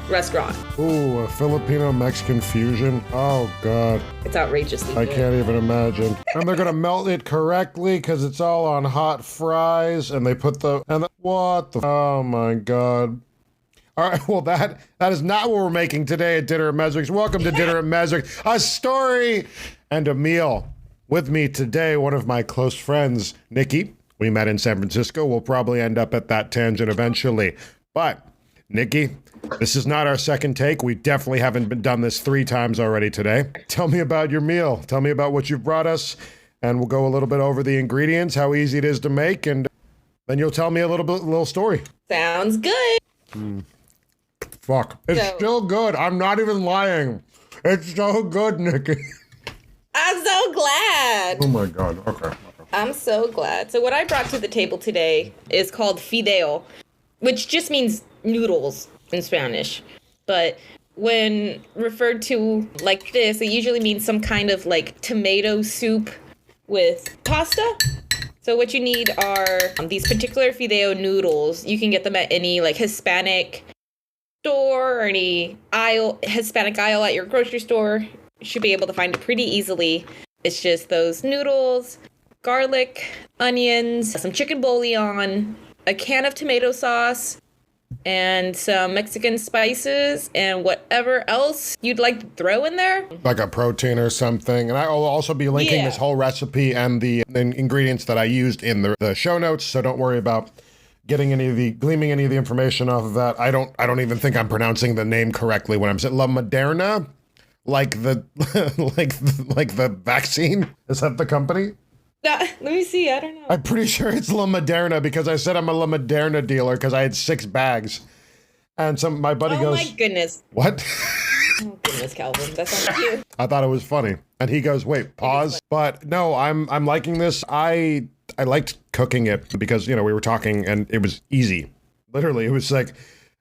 restaurant. Ooh, a Filipino-Mexican fusion. Oh, God. It's outrageously I good. can't even imagine. And they're going to melt it correctly because it's all on hot fries. And they put what the... Oh, my God. All right, well, that is not what we're making today at Dinner at Mezrec's. Welcome to Dinner at Mezrec, a story and a meal. With me today, one of my close friends, Nikki. We met in San Francisco. We'll probably end up at that tangent eventually. But, Nikki, this is not our second take. We definitely haven't done this 3 times already today. Tell me about your meal. Tell me about what you've brought us, and we'll go a little bit over the ingredients, how easy it is to make, and then you'll tell me a little story. Sounds good. Fuck. It's still good. I'm not even lying. It's so good, Nikki. I'm so glad. Oh my God. Okay. I'm so glad. So what I brought to the table today is called fideo, which just means noodles in Spanish. But when referred to like this, it usually means some kind of like tomato soup with pasta. So what you need are these particular fideo noodles. You can get them at any like Hispanic store or any Hispanic aisle at your grocery store. You should be able to find it pretty easily. It's just those noodles, garlic, onions, some chicken bouillon, a can of tomato sauce, and some Mexican spices, and whatever else you'd like to throw in there. Like a protein or something. And I will also be linking this whole recipe and the ingredients that I used in the show notes, so don't worry about gleaming any of the information off of that. I don't even think I'm pronouncing the name correctly when I'm saying La Moderna, like the like the vaccine. Is that the company? Let me see. I don't know. I'm pretty sure it's La Moderna because I said I'm a La Moderna dealer because I had 6 bags, and my buddy goes, "Oh my goodness!" What? Oh goodness, Calvin, that's not you. I thought it was funny, and he goes, "Wait, pause." But no, I'm liking this. I liked cooking it because, we were talking and it was easy. Literally, it was like,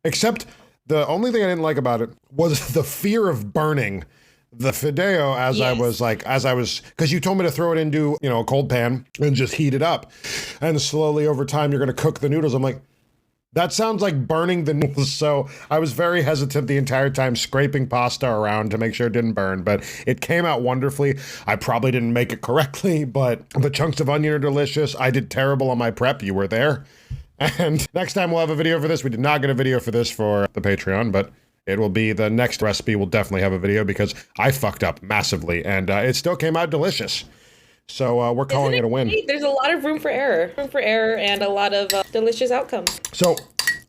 except the only thing I didn't like about it was the fear of burning the fideo because you told me to throw it into, a cold pan and just heat it up. And slowly over time, you're going to cook the noodles. I'm like, that sounds like burning the noodles. So I was very hesitant the entire time, scraping pasta around to make sure it didn't burn, but it came out wonderfully. I probably didn't make it correctly, but the chunks of onion are delicious. I did terrible on my prep. You were there. And next time we'll have a video for this. We did not get a video for this for the Patreon, but it will be the next recipe. We'll definitely have a video because I fucked up massively and it still came out delicious. So we're calling it a win. There's a lot of room for error and a lot of delicious outcomes. So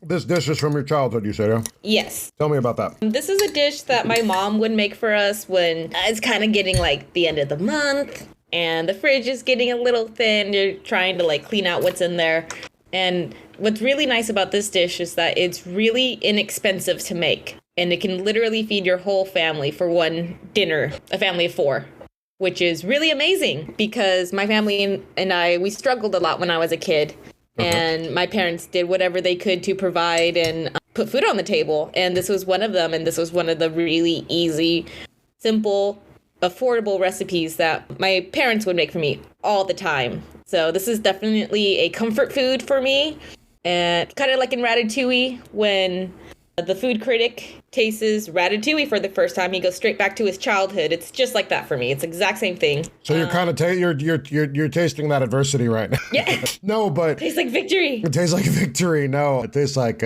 this dish is from your childhood, you said, yeah? Yes. Tell me about that. This is a dish that my mom would make for us when it's kind of getting like the end of the month and the fridge is getting a little thin. You're trying to like clean out what's in there. And what's really nice about this dish is that it's really inexpensive to make. And it can literally feed your whole family for one dinner, a family of 4. Which is really amazing because my family and I, we struggled a lot when I was a kid. And my parents did whatever they could to provide and put food on the table. And this was one of them. And this was one of the really easy, simple, affordable recipes that my parents would make for me all the time. So this is definitely a comfort food for me. And kind of like in Ratatouille, when the food critic tastes ratatouille for the first time, he goes straight back to his childhood. It's just like that for me. It's the exact same thing. So you're kind of you're tasting that adversity right now. Yeah. No, but tastes like victory. It tastes like victory. No, it tastes like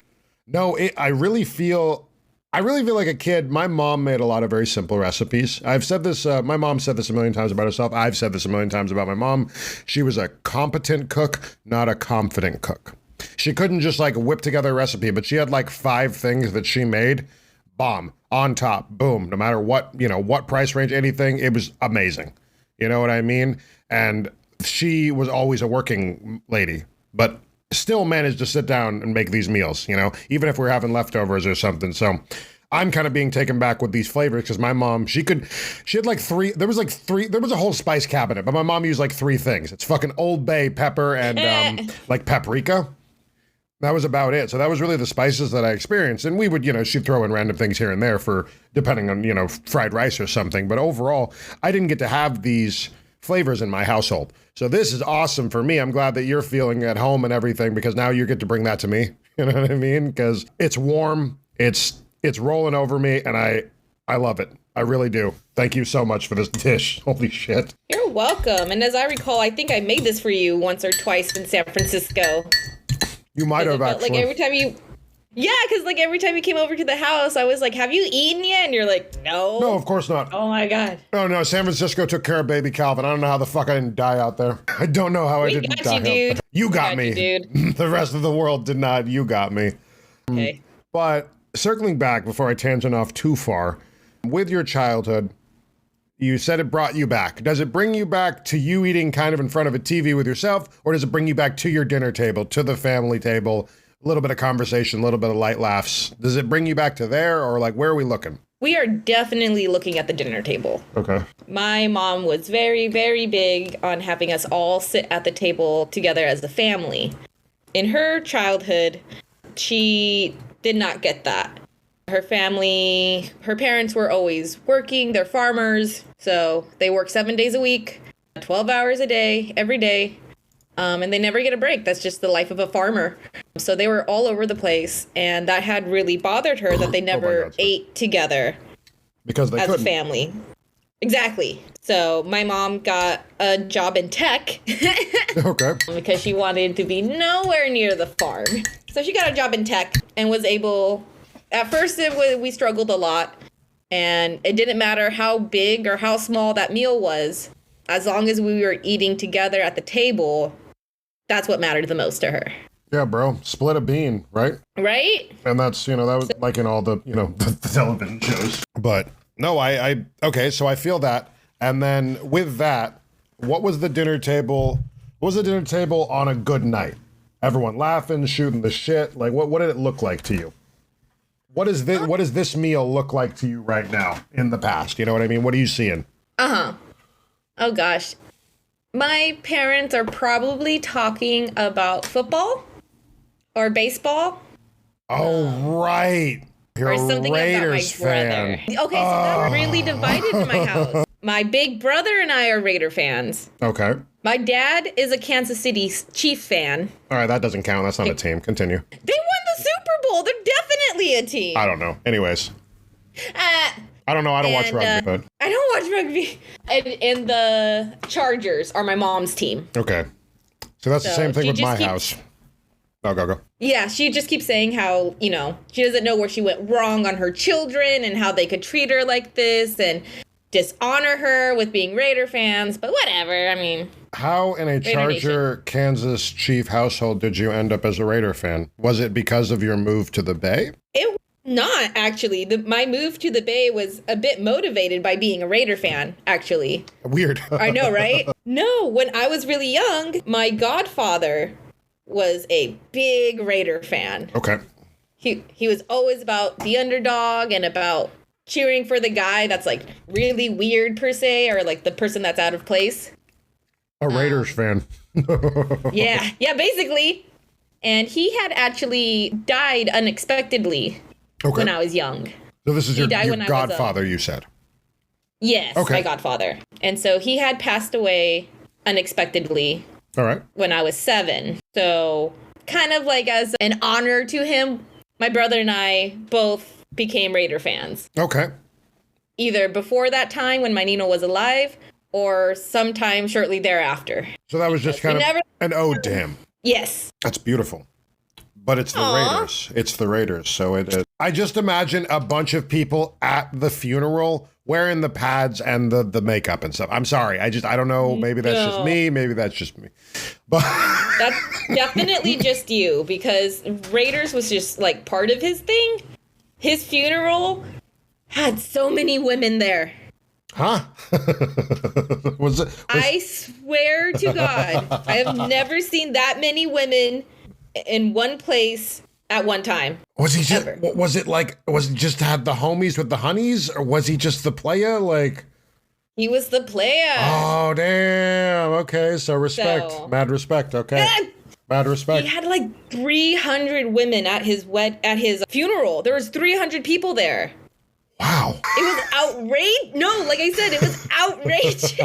I really feel like a kid. My mom made a lot of very simple recipes. I've said this. My mom said this a million times about herself. I've said this a million times about my mom. She was a competent cook, not a confident cook. She couldn't just like whip together a recipe, but she had like 5 things that she made, bomb, on top, boom, no matter what, what price range, anything, it was amazing. You know what I mean? And she was always a working lady, but still managed to sit down and make these meals, even if we're having leftovers or something. So I'm kind of being taken back with these flavors because my mom, she had like 3, there was a whole spice cabinet, but my mom used like 3 things. It's fucking Old Bay pepper and like paprika. That was about it. So that was really the spices that I experienced. And we would, she'd throw in random things here and there for, depending on, fried rice or something. But overall, I didn't get to have these flavors in my household. So this is awesome for me. I'm glad that you're feeling at home and everything because now you get to bring that to me. You know what I mean? Because it's warm, it's It's rolling over me, and I love it. I really do. Thank you so much for this dish. Holy shit. You're welcome. And as I recall, I think I made this for you once or twice in San Francisco. You might have actually. Like every time you... Yeah, because like every time you came over to the house, I was like, have you eaten yet? And you're like, no. No, of course not. Oh my God. Oh no, San Francisco took care of baby Calvin. I don't know how the fuck I didn't die out there. I don't know how I didn't die out there. You got me. dude. The rest of the world did not. You got me. Okay. But circling back before I tangent off too far, with your childhood, you said it brought you back. Does it bring you back to you eating kind of in front of a TV with yourself, or does it bring you back to your dinner table, to the family table? A little bit of conversation, a little bit of light laughs. Does it bring you back to there, or like where are we looking? We are definitely looking at the dinner table. Okay. My mom was very, very big on having us all sit at the table together as a family. In her childhood, she did not get that. Her family, her parents were always working. They're farmers, so they work 7 days a week, 12 hours a day, every day. And they never get a break. That's just the life of a farmer. So they were all over the place, and that had really bothered her that they never ate together because they as couldn't. a family. Exactly. So my mom got a job in tech. Okay. Because she wanted to be nowhere near the farm. So she got a job in tech and was able... At first, we struggled a lot, and it didn't matter how big or how small that meal was. As long as we were eating together at the table, that's what mattered the most to her. Yeah, bro. Split a bean, right? Right? And that's, that was like in all the, the television shows. But no, okay, so I feel that. And then with that, what was the dinner table on a good night? Everyone laughing, shooting the shit. Like, what did it look like to you? What does this meal look like to you right now in the past? You know what I mean? What are you seeing? Uh-huh. Oh, gosh. My parents are probably talking about football or baseball. Oh, right. You're or something a Raiders about my brother. fan. Okay, so that really divided in my house. My big brother and I are Raider fans. Okay. My dad is a Kansas City Chief fan. All right, that doesn't count. That's not a team. Continue. They won the Super Bowl. They're definitely a team. I don't know. Anyways. I don't know. I don't watch rugby, but... I don't watch rugby. And the Chargers are my mom's team. Okay. So that's the same thing with my house. Oh, go. Yeah, she just keeps saying how, she doesn't know where she went wrong on her children and how they could treat her like this and dishonor her with being Raider fans. But whatever, I mean... How in a Charger, Kansas Chief household did you end up as a Raider fan? Was it because of your move to the Bay? It was not, actually. My move to the Bay was a bit motivated by being a Raider fan, actually. Weird. I know, right? No, when I was really young, my godfather was a big Raider fan. Okay. He was always about the underdog and about cheering for the guy that's like really weird per se, or like the person that's out of place. A Raiders fan. Yeah, basically. And he had actually died unexpectedly when I was young. So this is your godfather, you said? Yes, my godfather. And so he had passed away unexpectedly. All right. When I was 7. So kind of like as an honor to him, my brother and I both became Raider fans. Okay. Either before that time when my Nino was alive, or sometime shortly thereafter. So that was just kind of an ode to him. Yes. That's beautiful. But it's the Raiders. It's the Raiders. So it is. I just imagine a bunch of people at the funeral wearing the pads and the makeup and stuff. I'm sorry. I don't know. Maybe that's just me. Maybe that's just me. But that's definitely just you, because Raiders was just like part of his thing. His funeral had so many women there. Huh? I swear to God, I have never seen that many women in one place at one time. Was he just, was it just had the homies with the honeys, or was he just the playa? Like, he was the playa. Oh, damn. Okay. So respect, mad respect. Okay. Mad respect. He had like 300 women at his funeral. There was 300 people there. Wow. It was outrageous. No, like I said, it was outrageous.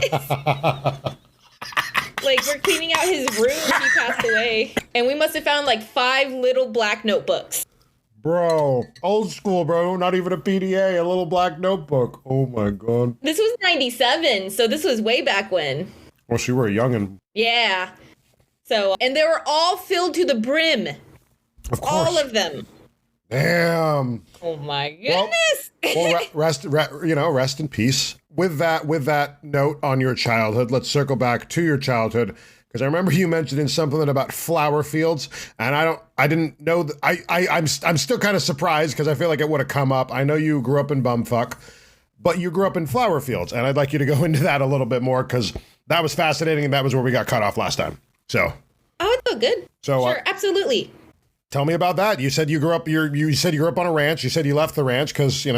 Like, we're cleaning out his room. He passed away. And we must have found like 5 little black notebooks. Bro, old school, bro. Not even a PDA, a little black notebook. Oh my God. This was 97, so this was way back when. Well, you were a youngin'. Yeah. So, and they were all filled to the brim. Of course. All of them. Damn. Oh my goodness. Well, rest in peace. With that note on your childhood, let's circle back to your childhood. Because I remember you mentioning something about flower fields, and I didn't know that. I'm still kind of surprised because I feel like it would have come up. I know you grew up in bumfuck, but you grew up in flower fields, and I'd like you to go into that a little bit more because that was fascinating, and that was where we got cut off last time. So. Oh, it's so good. So sure, absolutely. Tell me about that. You said you grew up. You said you grew up on a ranch. You said you left the ranch because you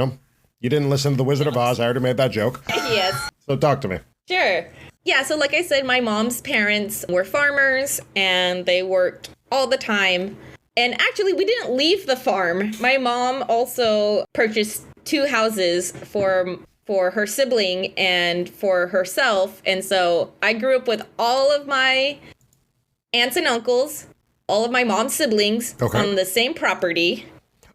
didn't listen to the Wizard of Oz. I already made that joke. Yes. So talk to me. Sure. Yeah, so like I said, my mom's parents were farmers and they worked all the time. And actually, we didn't leave the farm. My mom also purchased 2 houses for her sibling and for herself. And so I grew up with all of my aunts and uncles, all of my mom's siblings on the same property.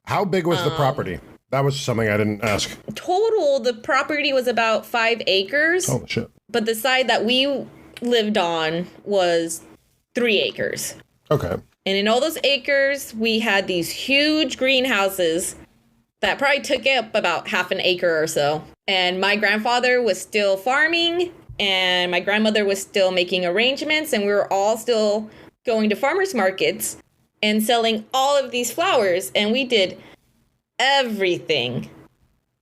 How big was the property? That was something I didn't ask. Total, the property was about 5 acres. Oh, shit. But the side that we lived on was 3 acres. Okay. And in all those acres, we had these huge greenhouses that probably took up about half an acre or so. And my grandfather was still farming, and my grandmother was still making arrangements, and we were all still going to farmers markets and selling all of these flowers. And we did everything.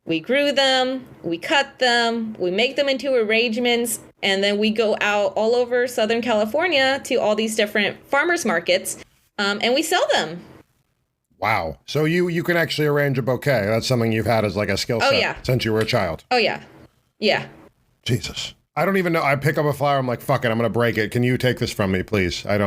We grew them, we cut them, we make them into arrangements, and then we go out all over Southern California to all these different farmers markets, and we sell them. Wow. So you can actually arrange a bouquet. That's something you've had as like a skill set since you were a child. Oh, yeah. Yeah. Jesus. I don't even know. I pick up a flower. I'm like, fuck it. I'm going to break it. Can you take this from me, please? I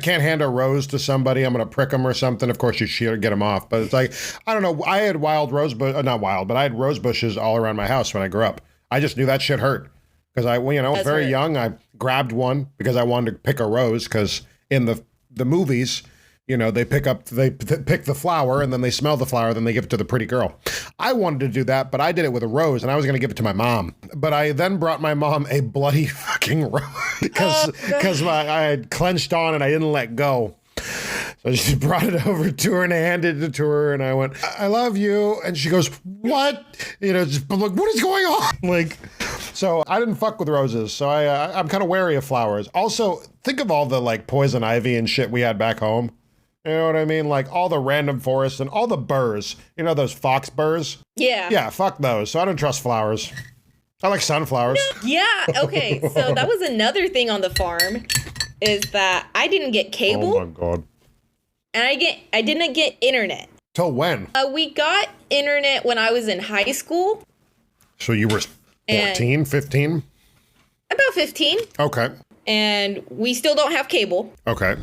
can't hand a rose to somebody. I'm going to prick them or something. Of course, you should get them off. But it's like, I don't know. I had not wild, but I had rose bushes all around my house when I grew up. I just knew that shit hurt. Because I was very young. I grabbed one because I wanted to pick a rose. Because in the movies, they pick the flower and then they smell the flower, then they give it to the pretty girl. I wanted to do that, but I did it with a rose and I was going to give it to my mom. But I then brought my mom a bloody fucking rose because I had clenched on and I didn't let go. So she brought it over to her and I handed it to her and I went, I love you. And she goes, what? Just like, what is going on? So I didn't fuck with roses. So I'm kind of wary of flowers. Also, think of all the poison ivy and shit we had back home. You know what I mean? Like all the random forests and all the burrs. Those fox burrs? Yeah. Yeah, fuck those. So I don't trust flowers. I like sunflowers. Yeah, okay. So that was another thing on the farm is that I didn't get cable. Oh my God. And I didn't get internet. Till when? We got internet when I was in high school. So you were 14, 15? About 15. Okay. And we still don't have cable. Okay.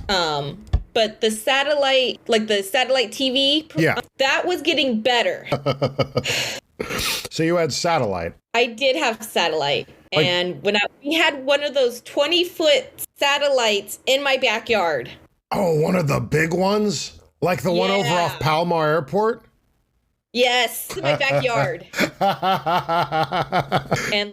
But the satellite, the satellite TV, that was getting better. So you had satellite. I did have satellite. And we had one of those 20-foot satellites in my backyard. Oh, one of the big ones? Like the one over off Palomar Airport? Yes, in my backyard. And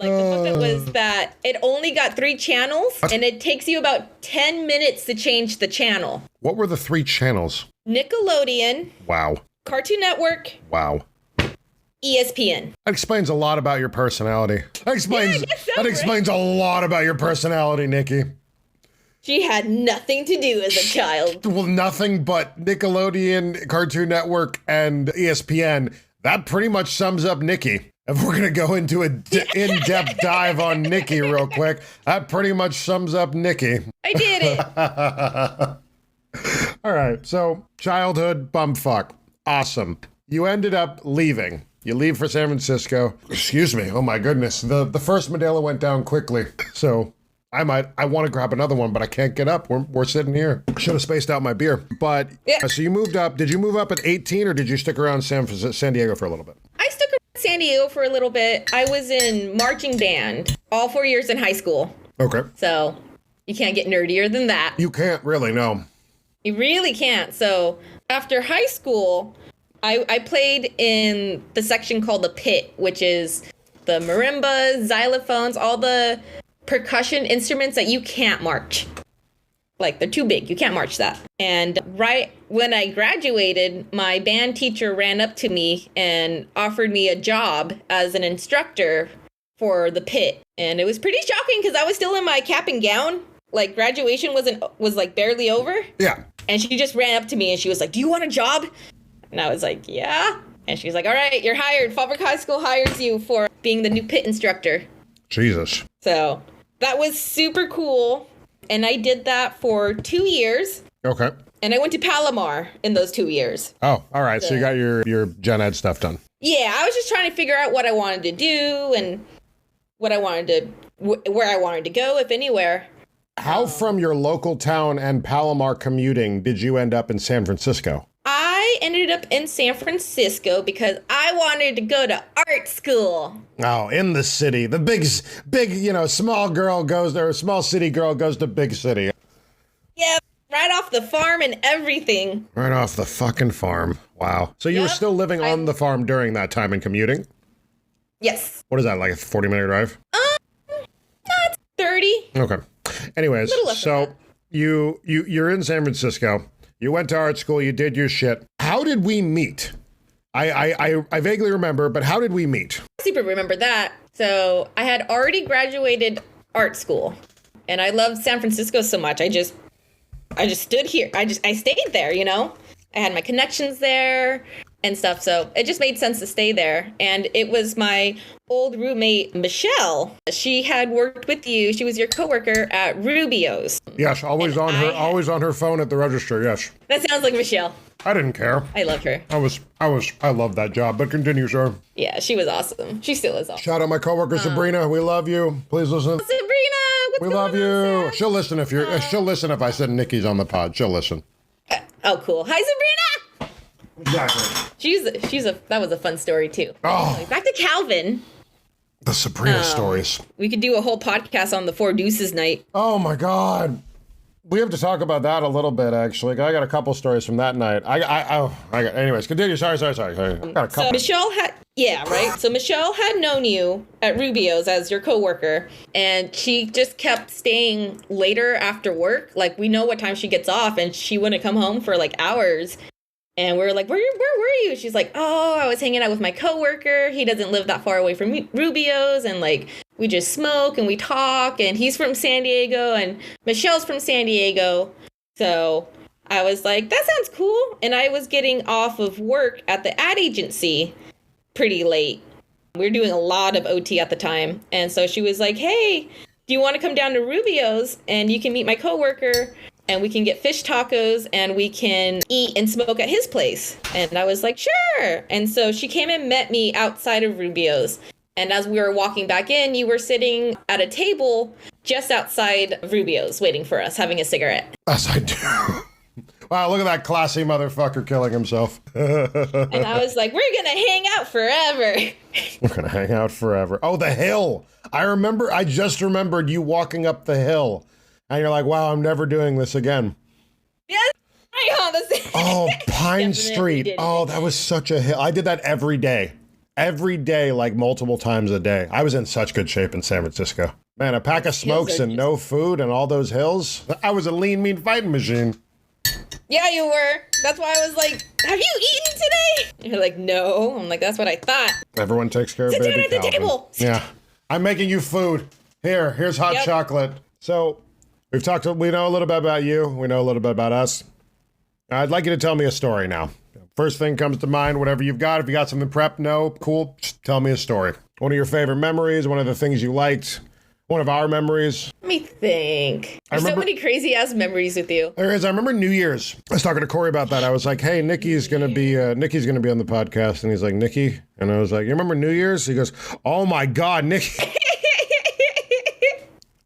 the book that was that it only got 3 channels and it takes you about 10 minutes to change the channel. What were the 3 channels? Nickelodeon. Wow. Cartoon Network. Wow. ESPN. That explains a lot about your personality. That explains a lot about your personality, Nikki. She had nothing to do as a child. Well, nothing but Nickelodeon, Cartoon Network, and ESPN. That pretty much sums up Nikki. If we're going to go into an in-depth dive on Nikki real quick, that pretty much sums up Nikki. I did it. All right, so childhood bumfuck. Awesome. You ended up leaving. You leave for San Francisco. Excuse me. Oh, my goodness. The first Modelo went down quickly, so... I want to grab another one, but I can't get up. We're sitting here. Should have spaced out my beer. But so you moved up. Did you move up at 18 or did you stick around San Diego for a little bit? I stuck around San Diego for a little bit. I was in marching band all 4 years in high school. Okay. So you can't get nerdier than that. You can't really, no. You really can't. So after high school, I played in the section called the pit, which is the marimbas, xylophones, all the percussion instruments that you can't march. Like, they're too big. You can't march that. And right when I graduated, my band teacher ran up to me and offered me a job as an instructor for the pit. And it was pretty shocking because I was still in my cap and gown. Like, graduation was like barely over. Yeah. And she just ran up to me and she was like, "Do you want a job?" And I was like, "Yeah." And she was like, "All right, you're hired. Fall Brook High School hires you for being the new pit instructor." Jesus. So that was super cool. And I did that for 2 years. Okay. And I went to Palomar in those 2 years. Oh, all right. So you got your gen ed stuff done. Yeah, I was just trying to figure out what I wanted to do and what I wanted to, where I wanted to go, if anywhere. How from your local town and Palomar commuting did you end up in San Francisco? I ended up in San Francisco because I wanted to go to art school. Oh, in the city. The big, small girl goes there, small city girl goes to big city. Yeah, right off the farm and everything. Right off the fucking farm. Wow. So you were still living on the farm during that time and commuting? Yes. What is that, like a 40-minute drive? That's 30. Okay. Anyways, so you're in San Francisco. You went to art school, you did your shit. How did we meet? I vaguely remember, but how did we meet? I super remember that. So I had already graduated art school and I loved San Francisco so much. I just stood here. I stayed there, you know? I had my connections there and stuff. So it just made sense to stay there. And it was my old roommate, Michelle. She had worked with you. She was your coworker at Rubio's. Yes, always on her phone at the register. Yes. That sounds like Michelle. I didn't care. I loved her. I loved that job, but continue, sir. Yeah, she was awesome. She still is awesome. Shout out my coworker, Sabrina. We love you. Please listen. Sabrina, we love you. She'll listen she'll listen if I said Nikki's on the pod. She'll listen. Oh, cool. Hi, Sabrina. Exactly. That was a fun story too. Oh. Back to Calvin. The Sabrina stories. We could do a whole podcast on the Four Deuces night. Oh my God. We have to talk about that a little bit, actually. I got a couple stories from that night. Anyways, continue. Sorry. I got a couple. So Michelle So Michelle had known you at Rubio's as your coworker, and she just kept staying later after work. Like, we know what time she gets off, and she wouldn't come home for like hours. And we were like, where were you? She's like, "Oh, I was hanging out with my coworker. He doesn't live that far away from Rubio's, and like, we just smoke and we talk, and he's from San Diego and Michelle's from San Diego." So I was like, that sounds cool. And I was getting off of work at the ad agency pretty late. We were doing a lot of OT at the time. And so she was like, "Hey, do you want to come down to Rubio's and you can meet my coworker and we can get fish tacos and we can eat and smoke at his place?" And I was like, "Sure." And so she came and met me outside of Rubio's. And as we were walking back in, you were sitting at a table just outside Rubio's waiting for us, having a cigarette. Yes, I do. Wow, look at that classy motherfucker killing himself. And I was like, "We're going to hang out forever." We're going to hang out forever. Oh, the hill. I just remembered you walking up the hill. And you're like, "Wow, I'm never doing this again." Yes. Oh, Pine Street. Oh, that was such a hill. I did that every day. Every day, like multiple times a day. I was in such good shape in San Francisco. Man, a pack of smokes and no food and all those hills. I was a lean, mean fighting machine. Yeah, you were. That's why I was like, "Have you eaten today?" You're like, "No." I'm like, "That's what I thought." Everyone takes care of baby baby Sit down at the table. Yeah. I'm making you food. Here's hot chocolate. So we know a little bit about you. We know a little bit about us. I'd like you to tell me a story now. First thing comes to mind, whatever you've got. If you got something prepped, no, cool. Just tell me a story. One of your favorite memories, one of the things you liked, one of our memories. Let me think. There's so many crazy ass memories with you. There is. I remember New Year's. I was talking to Corey about that. I was like, "Hey, Nikki's gonna be on the podcast," and he's like, "Nikki," and I was like, "You remember New Year's?" He goes, "Oh my God, Nikki."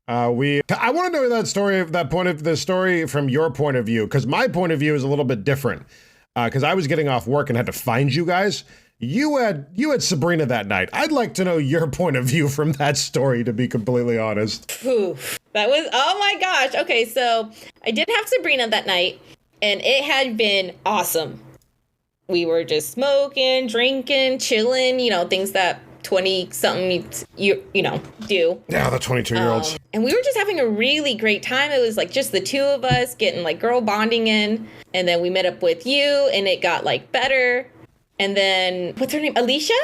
I want to know that story, the story from your point of view, because my point of view is a little bit different. Because I was getting off work and had to find you guys. You had Sabrina that night. I'd like to know your point of view from that story, to be completely honest. Oof. That was, oh my gosh. Okay, so I did have Sabrina that night. And it had been awesome. We were just smoking, drinking, chilling, things that 20-something do. Yeah, the 22-year-olds. And we were just having a really great time. It was like just the two of us getting like girl bonding in. And then we met up with you and it got like better. And then, what's her name? Alicia?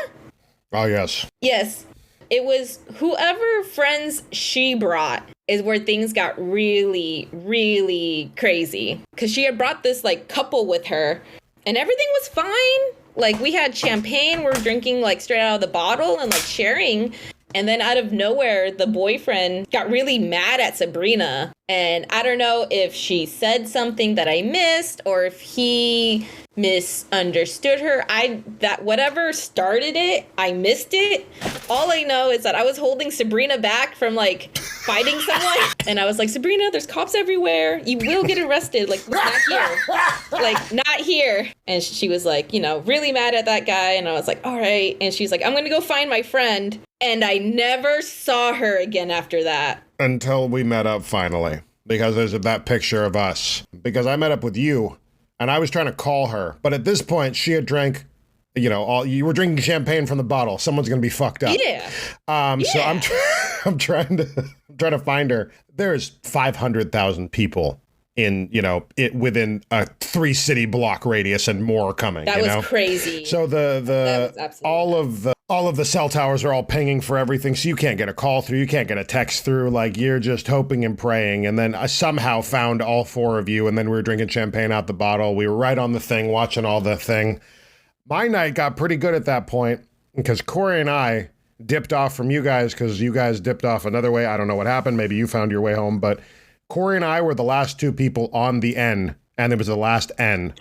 Oh, yes. Yes. It was whoever friends she brought is where things got really, really crazy. Because she had brought this like couple with her and everything was fine. Like we had champagne, we're drinking like straight out of the bottle and like sharing. And then out of nowhere, the boyfriend got really mad at Sabrina. And I don't know if she said something that I missed or if he misunderstood her. That whatever started it, I missed it. All I know is that I was holding Sabrina back from like fighting someone. And I was like, Sabrina, there's cops everywhere. You will get arrested. Like, not here. Like, not here. And she was like, really mad at that guy. And I was like, all right. And she's like, I'm going to go find my friend. And I never saw her again after that. Until we met up finally. Because there's that picture of us. Because I met up with you. And I was trying to call her. But at this point, she had drank, you were drinking champagne from the bottle. Someone's going to be fucked up. Yeah. So I'm trying to find her. There's 500,000 people in, within a 3-city block radius and more coming. That was crazy. So all of the cell towers are all pinging for everything. So you can't get a call through. You can't get a text through. Like you're just hoping and praying. And then I somehow found all 4 of you. And then we were drinking champagne out the bottle. We were right on the thing, watching all the thing. My night got pretty good at that point because Corey and I dipped off from you guys because you guys dipped off another way. I don't know what happened. Maybe you found your way home. But Corey and I were the last 2 people on the N. And it was the last N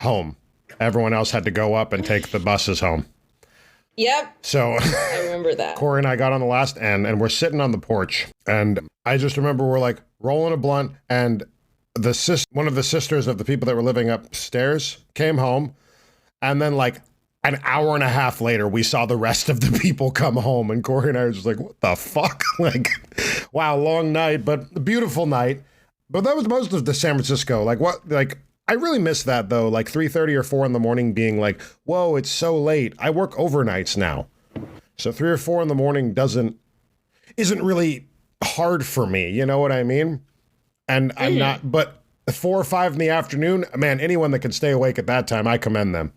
home. Everyone else had to go up and take the buses home. Yep. So I remember that. Corey and I got on the last N and we're sitting on the porch. And I just remember we're like rolling a blunt and one of the sisters of the people that were living upstairs came home. And then like an hour and a half later, we saw the rest of the people come home. And Corey and I were just like, what the fuck? Like, wow, long night, but a beautiful night. But that was most of the San Francisco. I really miss that though, like 3:30 or 4 in the morning being like, whoa, it's so late. I work overnights now. So 3 or 4 in the morning isn't really hard for me. You know what I mean? And I'm not, but 4 or 5 in the afternoon, man, anyone that can stay awake at that time, I commend them.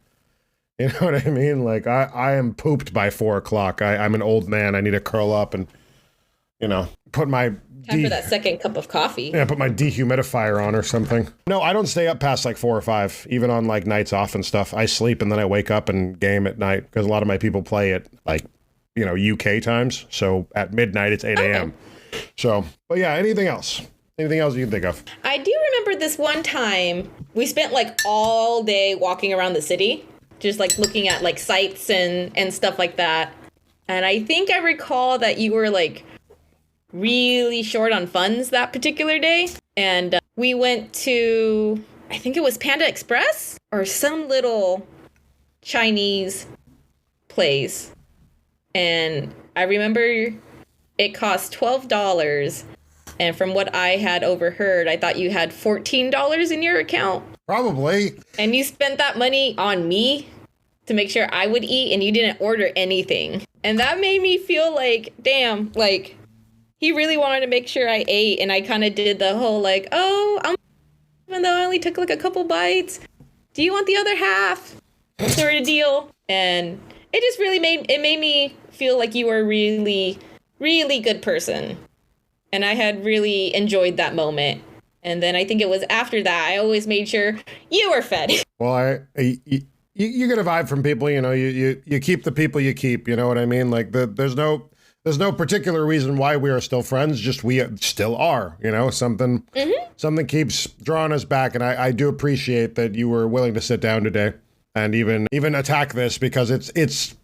You know what I mean? Like I am pooped by 4 o'clock. I'm an old man. I need to curl up and, put my time for that second cup of coffee. Yeah, put my dehumidifier on or something. No, I don't stay up past like 4 or 5, even on like nights off and stuff. I sleep and then I wake up and game at night because a lot of my people play at like, UK times. So at midnight, it's 8 a.m. So, but yeah, anything else? Anything else you can think of? I do remember this one time we spent like all day walking around the city, just like looking at like sites and stuff like that. And I think I recall that you were like really short on funds that particular day. And we went to, I think it was Panda Express or some little Chinese place. And I remember it cost $12. And from what I had overheard, I thought you had $14 in your account. Probably. And you spent that money on me to make sure I would eat and you didn't order anything. And that made me feel like, damn, like, he really wanted to make sure I ate, and I kind of did the whole like, even though I only took like a couple bites, do you want the other half? Sort of deal. And it just really made me feel like you were a really, really good person. And I had really enjoyed that moment. And then I think it was after that, I always made sure you were fed. Well, you get a vibe from people, you keep the people you keep, you know what I mean? Like there's no particular reason why we are still friends, just we still are, something keeps drawing us back. And I do appreciate that you were willing to sit down today and even attack this because it's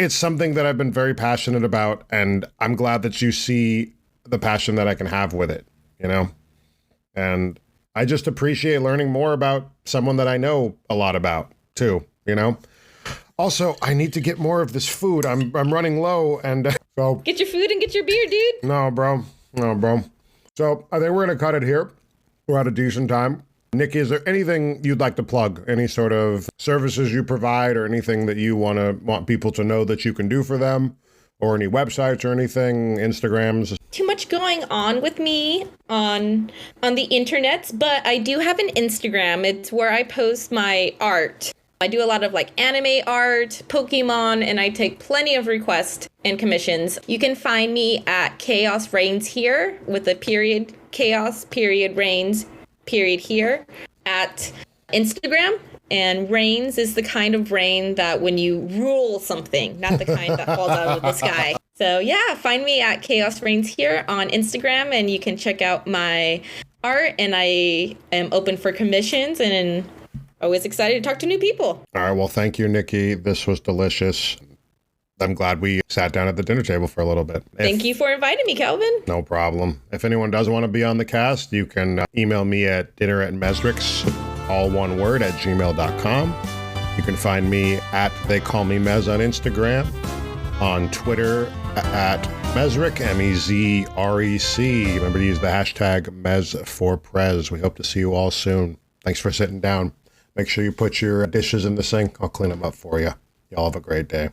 something that I've been very passionate about. And I'm glad that you see the passion that I can have with it, and I just appreciate learning more about someone that I know a lot about too, Also, I need to get more of this food. I'm running low, and so get your food and get your beer, dude. No, bro. So I think we're gonna cut it here. We're at a decent time. Nikki, is there anything you'd like to plug? Any sort of services you provide or anything that you want people to know that you can do for them? Or any websites or anything, Instagrams? Too much going on with me on the internet, but I do have an Instagram. It's where I post my art. I do a lot of like anime art, Pokemon, and I take plenty of requests and commissions. You can find me at Chaos Reigns here with a period, Chaos period Reigns period here at Instagram. And rains is the kind of rain that when you rule something, not the kind that falls out of the sky. So yeah, find me at Chaos Reigns here on Instagram, and you can check out my art. And I am open for commissions and always excited to talk to new people. All right. Well, thank you, Nikki. This was delicious. I'm glad we sat down at the dinner table for a little bit. Thank you for inviting me, Calvin. No problem. If anyone does want to be on the cast, you can email me at dinner@Mezrec's, all one word, @gmail.com. You can find me at They Call Me Mez on Instagram, on Twitter at Mezrec, MEZREC. Remember to use the hashtag Mez4Prez. We hope to see you all soon. Thanks for sitting down. Make sure you put your dishes in the sink. I'll clean them up for you. Y'all have a great day.